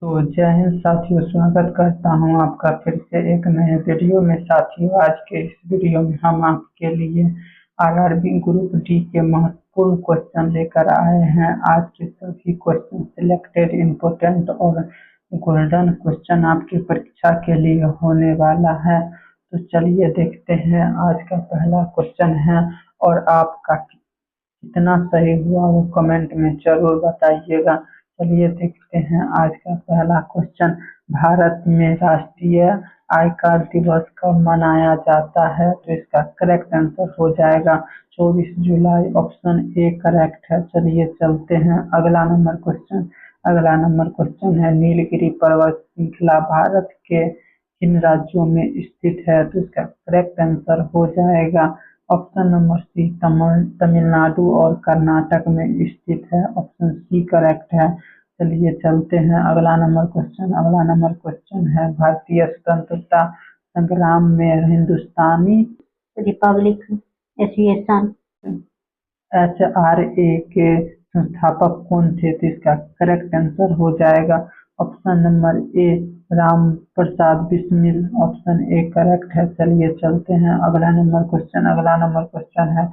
तो जय हिंद साथियों, स्वागत करता हूं आपका फिर से एक नए वीडियो में। साथियों, आज के इस वीडियो में हम आपके लिए आरआरबी ग्रुप डी के महत्वपूर्ण क्वेश्चन लेकर आए हैं। आज के सभी क्वेश्चन सिलेक्टेड, इम्पोर्टेंट और गोल्डन क्वेश्चन आपकी परीक्षा के लिए होने वाला है। तो चलिए देखते हैं। आज का पहला क्वेश्चन है और आपका कितना सही हुआ वो कमेंट में जरूर बताइएगा। चलिए देखते हैं आज का पहला क्वेश्चन। भारत में राष्ट्रीय आयकर दिवस कब मनाया जाता है? तो इसका करेक्ट आंसर हो जाएगा 24 जुलाई। ऑप्शन ए करेक्ट है। चलिए चलते हैं अगला नंबर क्वेश्चन। अगला नंबर क्वेश्चन है, नीलगिरी पर्वत श्रृंखला भारत के किन राज्यों में स्थित है? तो इसका करेक्ट आंसर हो जाएगा ऑप्शन नंबर सी, तमिलनाडु और कर्नाटक में स्थित है। ऑप्शन सी करेक्ट है। चलिए चलते हैं अगला नंबर क्वेश्चन। अगला नंबर क्वेश्चन है, भारतीय स्वतंत्रता संग्राम में हिंदुस्तानी रिपब्लिक एसोसिएशन HRA के संस्थापक कौन थे? तो इसका करेक्ट आंसर हो जाएगा option number A, Ram Prasad Bismil. Option A correct है। चलिए चलते हैं अगला नंबर क्वेश्चन। अगला नंबर क्वेश्चन है,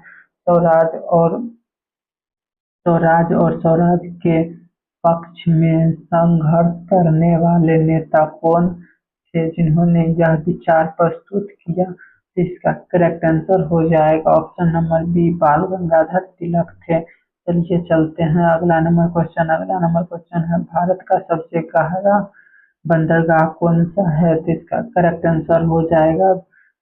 स्वराज के पक्ष में संघर्ष करने वाले नेता कौन थे जिन्होंने यह विचार प्रस्तुत किया? इसका करेक्ट आंसर हो जाएगा ऑप्शन नंबर बी, बाल गंगाधर तिलक थे। चलिए चलते हैं अगला नंबर क्वेश्चन। अगला नंबर क्वेश्चन है, भारत का सबसे गहरा बंदरगाह कौन सा है? तो इसका करेक्ट आंसर हो जाएगा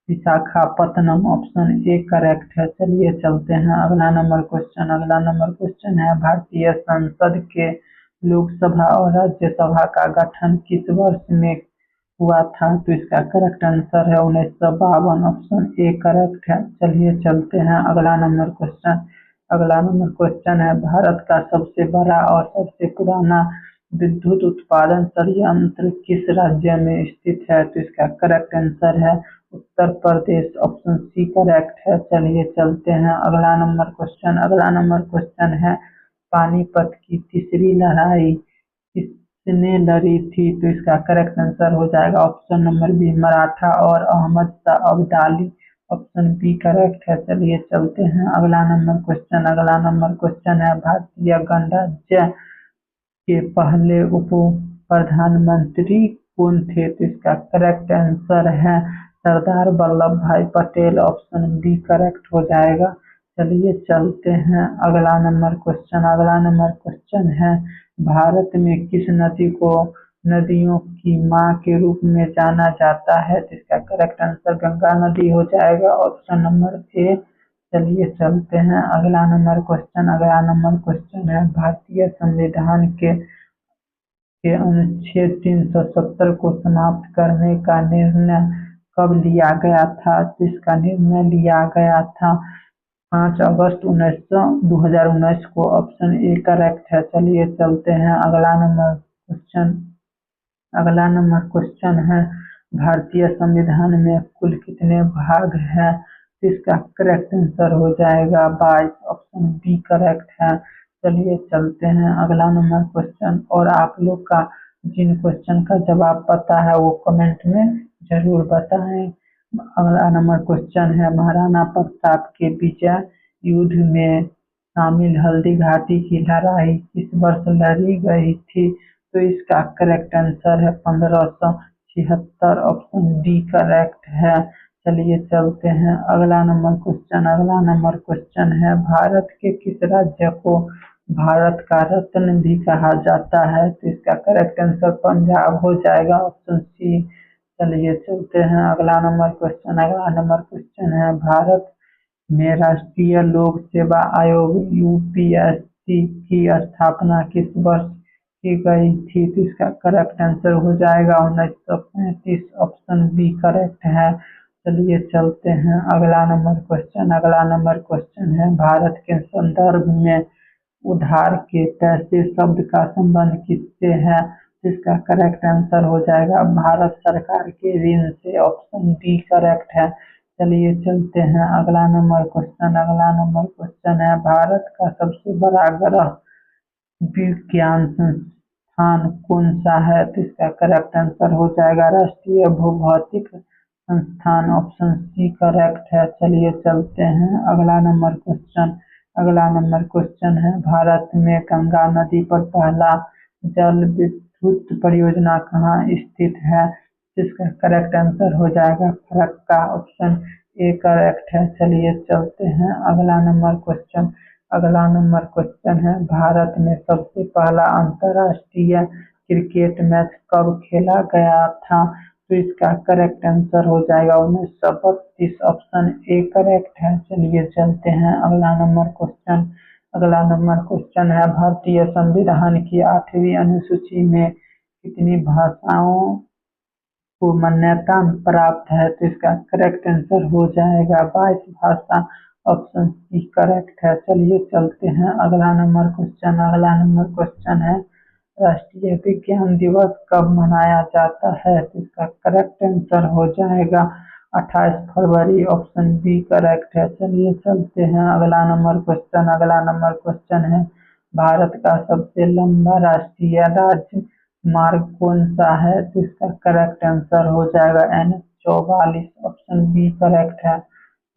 विशाखापत्तनम। ऑप्शन ए करेक्ट है। चलिए चलते हैं अगला नंबर क्वेश्चन। अगला नंबर क्वेश्चन है, भारतीय संसद के लोकसभा और राज्यसभा का गठन किस वर्ष में हुआ था? तो इसका करेक्ट आंसर है 1952। ऑप्शन ए करेक्ट है। चलिए चलते हैं अगला नंबर क्वेश्चन। अगला नंबर क्वेश्चन है, भारत का सबसे बड़ा और सबसे पुराना विद्युत उत्पादन संयंत्र किस राज्य में स्थित है? तो इसका करेक्ट आंसर है Uttar Pradesh. Option C correct है। चलिए चलते हैं अगला नंबर क्वेश्चन। अगला नंबर क्वेश्चन है, पानीपत की तीसरी लड़ाई किसने लड़ी थी? तो इसका करेक्ट आंसर हो जाएगा ऑप्शन नंबर बी, मराठा और Ahmad Shah Abdali. Option B correct है। चलिए चलते हैं अगला नंबर क्वेश्चन। अगला नंबर क्वेश्चन है, भारतीय गणराज्य के पहले उप प्रधानमंत्री कौन थे? तो इसका करेक्ट आंसर है सरदार वल्लभ भाई पटेल। ऑप्शन बी करेक्ट हो जाएगा। चलिए चलते हैं अगला नंबर क्वेश्चन। अगला नंबर क्वेश्चन है, भारत में किस नदी को नदियों की मां के रूप में जाना जाता है? तो इसका करेक्ट आंसर गंगा नदी हो जाएगा। Option number A. चलिए चलते हैं अगला नंबर क्वेश्चन। अगला नंबर क्वेश्चन है, भारतीय संविधान के अनुच्छेद 370 को समाप्त करने का निर्णय कब लिया गया था? तो इसका निर्णय लिया गया था 5 अगस्त 2019 को। ऑप्शन ए करेक्ट है। चलिए चलते हैं अगला नंबर क्वेश्चन। अगला नंबर क्वेश्चन है, भारतीय संविधान में कुल कितने भाग हैं? इसका करेक्ट आंसर हो जाएगा 22। ऑप्शन बी करेक्ट है। चलिए चलते हैं अगला नंबर क्वेश्चन। और आप लोग का जिन क्वेश्चन का जवाब पता है वो कमेंट में जरूर बताएं। अगला नंबर क्वेश्चन है, महाराणा प्रताप के विजय युद्ध में शामिल हल्दी घाटी की लड़ाई किस वर्ष लड़ी गई थी? तो इसका करेक्ट आंसर है 1576। ऑप्शन डी करेक्ट है। चलिए चलते हैं अगला नंबर क्वेश्चन। अगला नंबर क्वेश्चन है, भारत के किस राज्य को भारत का रत्न भी कहा जाता है? तो इसका करेक्ट आंसर पंजाब हो जाएगा। Option C. चलिए चलते हैं अगला नंबर क्वेश्चन। अगला नंबर क्वेश्चन है, भारत में राष्ट्रीय लोक सेवा आयोग UPSC की स्थापना किस वर्ष की गई थी? तो इसका करेक्ट आंसर हो जाएगा 1935। ऑप्शन बी करेक्ट है। चलिए चलते हैं अगला नंबर क्वेश्चन। अगला नंबर क्वेश्चन है, भारत के संदर्भ में उधार के पैसे शब्द का संबंध किससे है? इसका करेक्ट आंसर हो जाएगा भारत सरकार के ऋण से। ऑप्शन डी करेक्ट है। चलिए चलते हैं अगला नंबर क्वेश्चन। अगला नंबर क्वेश्चन है, भारत का सबसे बड़ा ग्रह विज्ञान संस्थान कौन सा है? तो इसका करेक्ट आंसर हो जाएगा राष्ट्रीय भूभौतिक संस्थान, ऑप्शन सी करेक्ट है। चलिए चलते हैं अगला नंबर क्वेश्चन। अगला नंबर क्वेश्चन है, भारत में गंगा नदी पर पहला जल विद्युत परियोजना कहाँ स्थित है? इसका करेक्ट आंसर हो जाएगा फरक्का, ऑप्शन ए करेक्ट है। चलिए चलते हैं अगला नंबर क्वेश्चन। अगला नंबर क्वेश्चन है, भारत में सबसे पहला अंतर्राष्ट्रीय क्रिकेट मैच कब खेला गया था? तो इसका करेक्ट आंसर हो जाएगा 1932, ऑप्शन ए करेक्ट है। चलिए चलते हैं अगला नंबर क्वेश्चन। अगला नंबर क्वेश्चन है, भारतीय संविधान की 8वीं अनुसूची में कितनी भाषाओं को मान्यता प्राप्त है? तो इसका करेक्ट आंसर हो जाएगा 22 भाषा, ऑप्शन सी करेक्ट है। चलिए चलते हैं अगला नंबर क्वेश्चन। अगला नंबर क्वेश्चन है, राष्ट्रीय विज्ञान दिवस कब मनाया जाता है? तो इसका करेक्ट आंसर हो जाएगा 28 फरवरी, ऑप्शन बी करेक्ट है। चलिए चलते हैं अगला नंबर क्वेश्चन। अगला नंबर क्वेश्चन है, भारत का सबसे लंबा राष्ट्रीय राजमार्ग कौन सा है? तो इसका करेक्ट आंसर हो जाएगा NH 44, ऑप्शन बी करेक्ट है।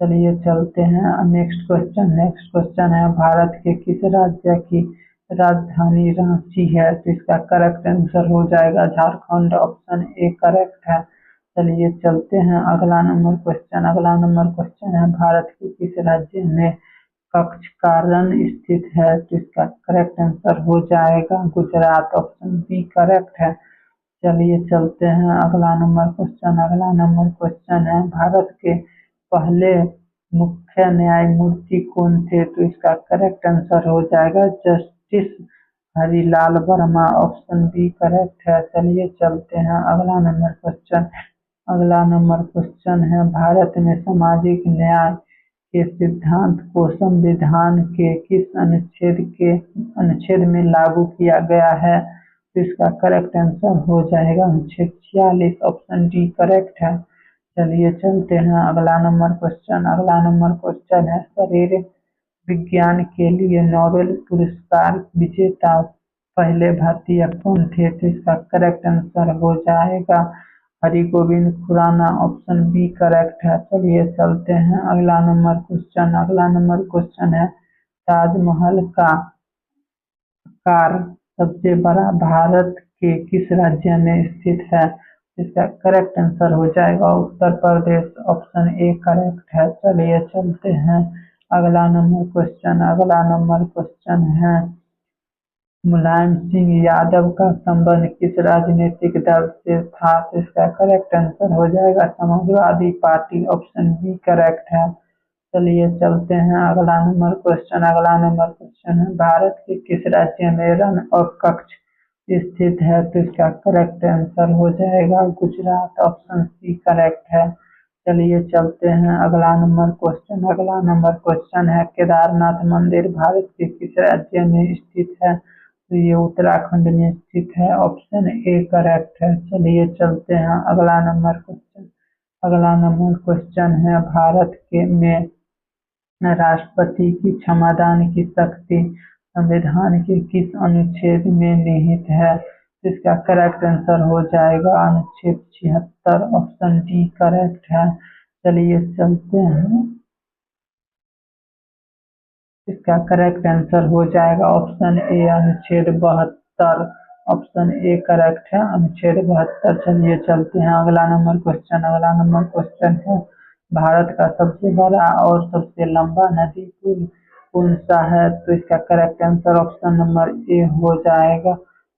चलिए चलते हैं नेक्स्ट क्वेश्चन। नेक्स्ट क्वेश्चन है, भारत के किस राज्य की राजधानी रांची है? तो इसका करेक्ट आंसर हो जाएगा झारखंड, ऑप्शन ए करेक्ट है। चलिए चलते हैं अगला नंबर क्वेश्चन। अगला नंबर क्वेश्चन है, भारत के किस राज्य में कक्ष का रण स्थित है? तो इसका करेक्ट आंसर हो जाएगा गुजरात, ऑप्शन बी करेक्ट है। चलिए चलते हैं अगला नंबर क्वेश्चन। अगला नंबर क्वेश्चन है, भारत के पहले मुख्य न्यायमूर्ति कौन थे? तो इसका करेक्ट आंसर हो जाएगा justice Harilal Verma, option B correct है। चलिए चलते हैं अगला नंबर क्वेश्चन। अगला नंबर क्वेश्चन है, भारत में सामाजिक न्याय के सिद्धांत को संविधान के किस अनुच्छेद में लागू किया गया है? तो इसका करेक्ट आंसर हो जाएगा अनुच्छेद 46, ऑप्शन डी करेक्ट है। चलिए चलते हैं अगला नंबर क्वेश्चन। अगला नंबर क्वेश्चन है, शरीर विज्ञान के लिए नोबेल पुरस्कार विजेता पहले भारतीय कौन थे? तो इसका करेक्ट आंसर हो जाएगा Harigovind Khurana, option B correct है। चलिए चलते हैं अगला नंबर क्वेश्चन। अगला नंबर क्वेश्चन है, ताजमहल का आकार सबसे बड़ा भारत के किस राज्य में स्थित है? इसका करेक्ट आंसर हो जाएगा Uttar Pradesh, option A correct है। चलिए चलते हैं अगला नंबर क्वेश्चन। अगला नंबर क्वेश्चन है, मुलायम सिंह यादव का संबंध किस राजनीतिक दल से था? तो इसका करेक्ट आंसर हो जाएगा Samajwadi Party, option B correct है। चलिए चलते हैं अगला नंबर क्वेश्चन। अगला नंबर क्वेश्चन है, भारत के किस राज्य में रण और कक्ष स्थित है? तो इसका करेक्ट आंसर हो जाएगा गुजरात, ऑप्शन सी करेक्ट है। चलिए चलते हैं अगला नंबर क्वेश्चन। अगला नंबर क्वेश्चन है, केदारनाथ मंदिर भारत के किस राज्य में स्थित है? तो ये उत्तराखंड में स्थित है, ऑप्शन ए करेक्ट है। चलिए चलते हैं अगला नंबर क्वेश्चन। अगला नंबर क्वेश्चन है, भारत के में राष्ट्रपति की क्षमादान की शक्ति संविधान के किस अनुच्छेद में निहित है? इसका करेक्ट आंसर हो जाएगा अनुच्छेद 76, ऑप्शन डी करेक्ट है। चलिए चलते हैं, इसका करेक्ट आंसर हो जाएगा ऑप्शन ए अनुच्छेद 72, ऑप्शन ए करेक्ट है अनुच्छेद 72। चलिए चलते हैं अगला नंबर क्वेश्चन। अगला नंबर क्वेश्चन है, भारत का सबसे बड़ा और सबसे लंबा नदी पुल कौन सा है? तो इसका correct answer option number A हो जाएगा।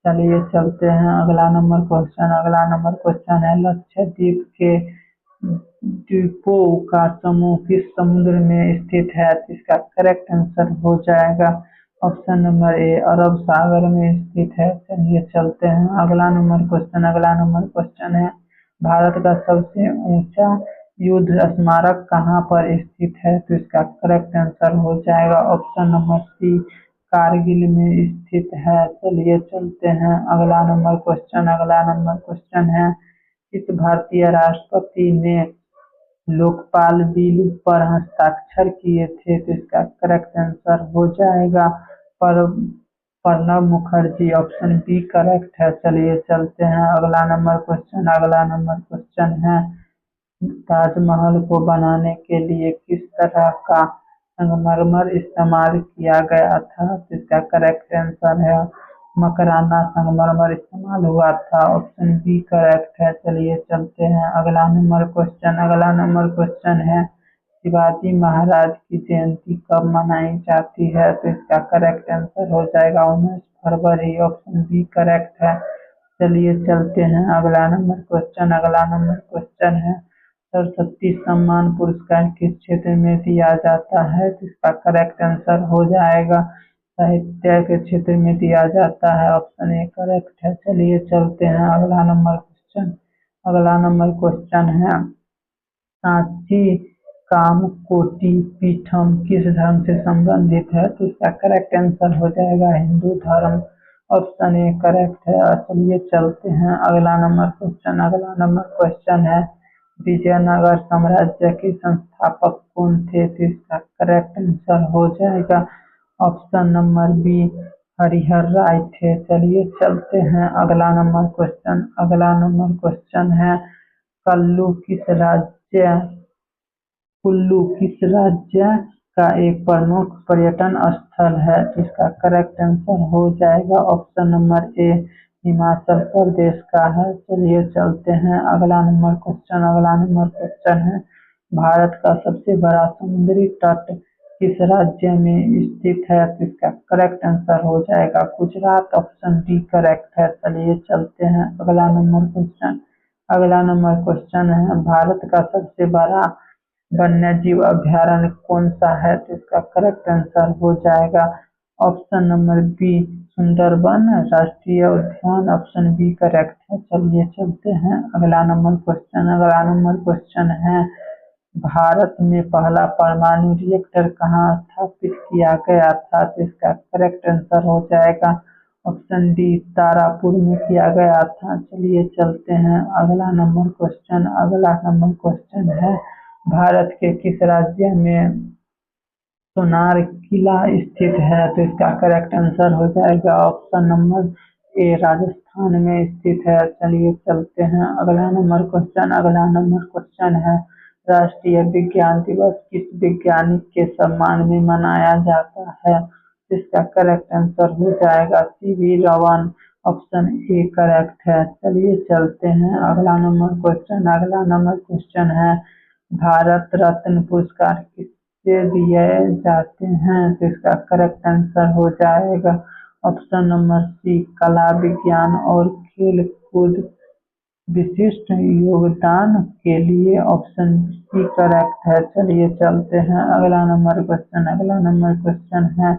चलिए चलते हैं अगला नंबर क्वेश्चन। अगला नंबर क्वेश्चन है, लक्षद्वीप के द्वीपों का समूह किस समुद्र में स्थित है? तो इसका करेक्ट आंसर हो जाएगा ऑप्शन नंबर ए अरब सागर में स्थित है। चलिए चलते हैं अगला नंबर क्वेश्चन। अगला नंबर क्वेश्चन है, भारत का सबसे ऊंचा युद्ध स्मारक कहाँ पर स्थित है? तो इसका करेक्ट आंसर हो जाएगा ऑप्शन नंबर सी कारगिल में स्थित है। चलिए चलते हैं अगला नंबर क्वेश्चन। अगला नंबर क्वेश्चन है, इस भारतीय राष्ट्रपति ने लोकपाल बिल पर हस्ताक्षर किए थे? तो इसका करेक्ट आंसर हो जाएगा पर Pranab Mukherjee, option B correct है। चलिए चलते हैं अगला नंबर क्वेश्चन। अगला नंबर क्वेश्चन है, ताजमहल को बनाने के लिए किस तरह का संगमरमर इस्तेमाल किया गया था? तो इसका करेक्ट आंसर है मकराना संगमरमर इस्तेमाल हुआ था। ऑप्शन बी करेक्ट है। चलिए चलते हैं अगला नंबर क्वेश्चन। अगला नंबर क्वेश्चन है, शिवाजी महाराज की जयंती कब मनाई जाती है? तो इसका करेक्ट आंसर हो जाएगा 19 फरवरी। ऑप्शन बी करेक्ट है। चलिए चलते हैं अगला नंबर क्वेश्चन। अगला नंबर क्वेश्चन है, सरस्वती सम्मान पुरस्कार किस क्षेत्र में दिया जाता है? तो इसका करेक्ट आंसर हो जाएगा साहित्य के क्षेत्र में दिया जाता है। ऑप्शन ए करेक्ट है। चलिए चलते हैं अगला नंबर क्वेश्चन। अगला नंबर क्वेश्चन है, सांची कामकोटि पीठम किस धर्म से संबंधित है? तो इसका करेक्ट आंसर हो जाएगा हिंदू धर्म। ऑप्शन ए करेक्ट है। चलिए चलते हैं अगला नंबर क्वेश्चन। अगला नंबर क्वेश्चन है, विजयनगर साम्राज्य के संस्थापक कौन थे? तो इसका करेक्ट आंसर हो जाएगा ऑप्शन नंबर बी हरिहर राय थे। चलिए चलते हैं अगला नंबर क्वेश्चन। अगला नंबर क्वेश्चन है, कल्लू किस राज्य कुल्लू किस राज्य का एक प्रमुख पर्यटन स्थल है? तो इसका करेक्ट आंसर हो जाएगा option number A Himachal Pradesh का है। चलिए चलते हैं अगला नंबर क्वेश्चन। अगला नंबर क्वेश्चन है, भारत का सबसे बड़ा समुद्री तट किस राज्य में स्थित है? तो इसका करेक्ट आंसर हो जाएगा गुजरात। ऑप्शन डी करेक्ट है। चलिए चलते हैं अगला नंबर क्वेश्चन। अगला नंबर क्वेश्चन है, भारत का सबसे बड़ा वन्यजीव अभयारण्य कौन सा है? तो इसका करेक्ट आंसर हो जाएगा ऑप्शन नंबर बी सुंदरबन राष्ट्रीय उद्यान। ऑप्शन बी करेक्ट है। चलिए चलते हैं अगला नंबर क्वेश्चन। अगला नंबर क्वेश्चन है, भारत में पहला परमाणु रिएक्टर कहाँ स्थापित किया गया था? तो इसका करेक्ट आंसर हो जाएगा ऑप्शन डी तारापुर में किया गया था। चलिए चलते हैं अगला नंबर क्वेश्चन। अगला नंबर क्वेश्चन है, भारत के किस राज्य में सोनार किला स्थित है? तो इसका करेक्ट आंसर हो जाएगा ऑप्शन नंबर ए राजस्थान में स्थित है। चलिए चलते हैं अगला नंबर क्वेश्चन। अगला नंबर क्वेश्चन है, राष्ट्रीय विज्ञान दिवस किस वैज्ञानिक के सम्मान में मनाया जाता है? इसका करेक्ट आंसर हो जाएगा CV Raman. Option A correct है। चलिए चलते हैं अगला नंबर क्वेश्चन। अगला नंबर क्वेश्चन है, भारत रत्न पुरस्कार किससे दिए जाते हैं? तो इसका करेक्ट आंसर हो जाएगा ऑप्शन नंबर सी कला विज्ञान और खेल कूद विशिष्ट योगदान के लिए। ऑप्शन सी करेक्ट है। चलिए चलते हैं अगला नंबर क्वेश्चन। अगला नंबर क्वेश्चन है,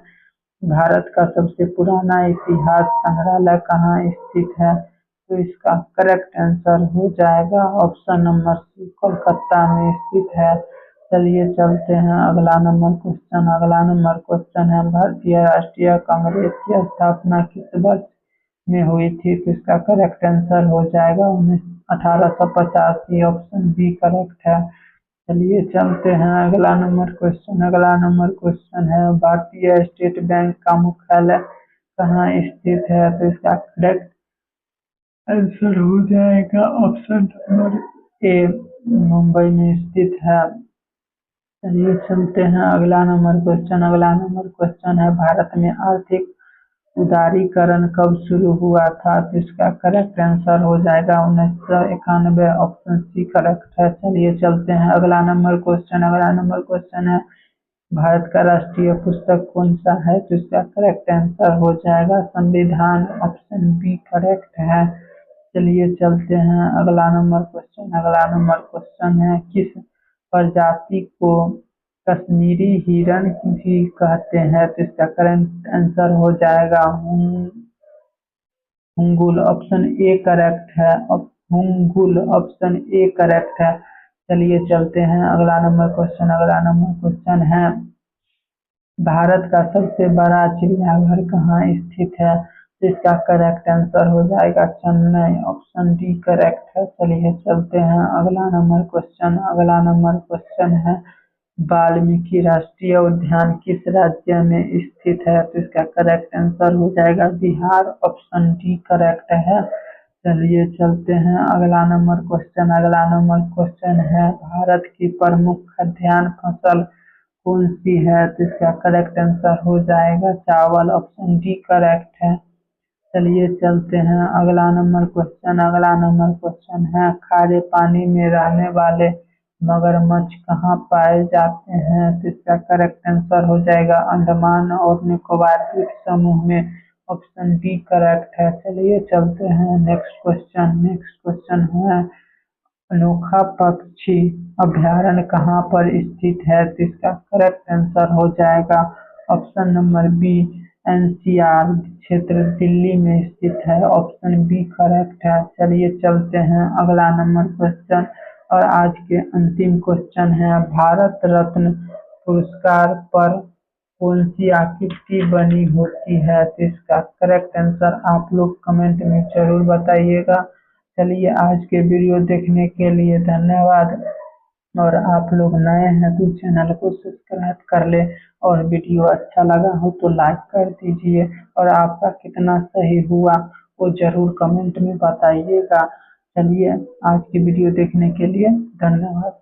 भारत का सबसे पुराना इतिहास संग्रहालय कहाँ स्थित है? तो इसका करेक्ट आंसर हो जाएगा ऑप्शन नंबर सी कोलकाता में स्थित है। चलिए चलते हैं अगला नंबर क्वेश्चन। अगला नंबर क्वेश्चन है, भारतीय राष्ट्रीय कांग्रेस की स्थापना किस वर्ष में हुई थी? तो इसका करेक्ट आंसर हो जाएगा 1885। ऑप्शन बी करेक्ट है। चलिए चलते हैं अगला नंबर क्वेश्चन। अगला नंबर क्वेश्चन है, भारतीय स्टेट बैंक का मुख्यालय कहाँ स्थित है? तो इसका करेक्ट आंसर हो जाएगा ऑप्शन नंबर ए मुंबई में स्थित है। चलिए चलते हैं अगला नंबर क्वेश्चन। अगला नंबर क्वेश्चन है, भारत में आर्थिक उदारीकरण कब शुरू हुआ था? तो इसका करेक्ट आंसर हो जाएगा 1991। ऑप्शन सी करेक्ट है। चलिए चलते हैं अगला नंबर क्वेश्चन। अगला नंबर क्वेश्चन है, भारत का राष्ट्रीय पुस्तक कौन सा है? तो इसका करेक्ट आंसर हो जाएगा संविधान। ऑप्शन बी करेक्ट है। चलिए चलते हैं अगला नंबर क्वेश्चन। अगला नंबर क्वेश्चन है, किस प्रजाति को कश्मीरी हिरण भी कहते हैं? तो इसका करेक्ट आंसर हो जाएगा हुंगुल। ऑप्शन ए करेक्ट है। हुंगुल ऑप्शन ए करेक्ट है। चलिए चलते हैं अगला नंबर क्वेश्चन। अगला नंबर क्वेश्चन है, भारत का सबसे बड़ा चिड़ियाघर कहाँ स्थित है? तो इसका करेक्ट आंसर हो जाएगा चेन्नई। ऑप्शन डी करेक्ट है। चलिए चलते हैं अगला नंबर क्वेश्चन। अगला नंबर क्वेश्चन है, वाल्मीकि राष्ट्रीय उद्यान किस राज्य में स्थित है? तो इसका करेक्ट आंसर हो जाएगा बिहार। ऑप्शन डी करेक्ट है। चलिए चलते हैं अगला नंबर क्वेश्चन। अगला नंबर क्वेश्चन है भारत की प्रमुख खाद्यान्न फसल कौन सी है? तो इसका करेक्ट आंसर हो जाएगा चावल। ऑप्शन डी करेक्ट है। चलिए चलते हैं अगला नंबर क्वेश्चन। अगला नंबर क्वेश्चन है खारे पानी में रहने वाले मगरमच्छ कहाँ पाए जाते हैं? तो इसका करेक्ट आंसर हो जाएगा अंडमान और निकोबार द्वीप समूह में। ऑप्शन डी करेक्ट है। चलिए चलते हैं नेक्स्ट क्वेश्चन। नेक्स्ट क्वेश्चन है अनोखा पक्षी अभयारण्य कहाँ पर स्थित है? तो इसका करेक्ट आंसर हो जाएगा ऑप्शन नंबर बी एनसीआर क्षेत्र दिल्ली में स्थित है। ऑप्शन बी करेक्ट है। चलिए चलते हैं अगला नंबर क्वेश्चन और आज के अंतिम क्वेश्चन है भारत रत्न पुरस्कार पर कौन सी आकृति बनी होती है? तो इसका करेक्ट आंसर आप लोग कमेंट में जरूर बताइएगा। चलिए आज के वीडियो देखने के लिए धन्यवाद और आप लोग नए हैं तो चैनल को सब्सक्राइब कर ले और वीडियो अच्छा लगा हो तो लाइक कर दीजिए और आपका कितना सही हुआ वो जरूर कमेंट में बताइएगा। चलिए आज की वीडियो देखने के लिए धन्यवाद।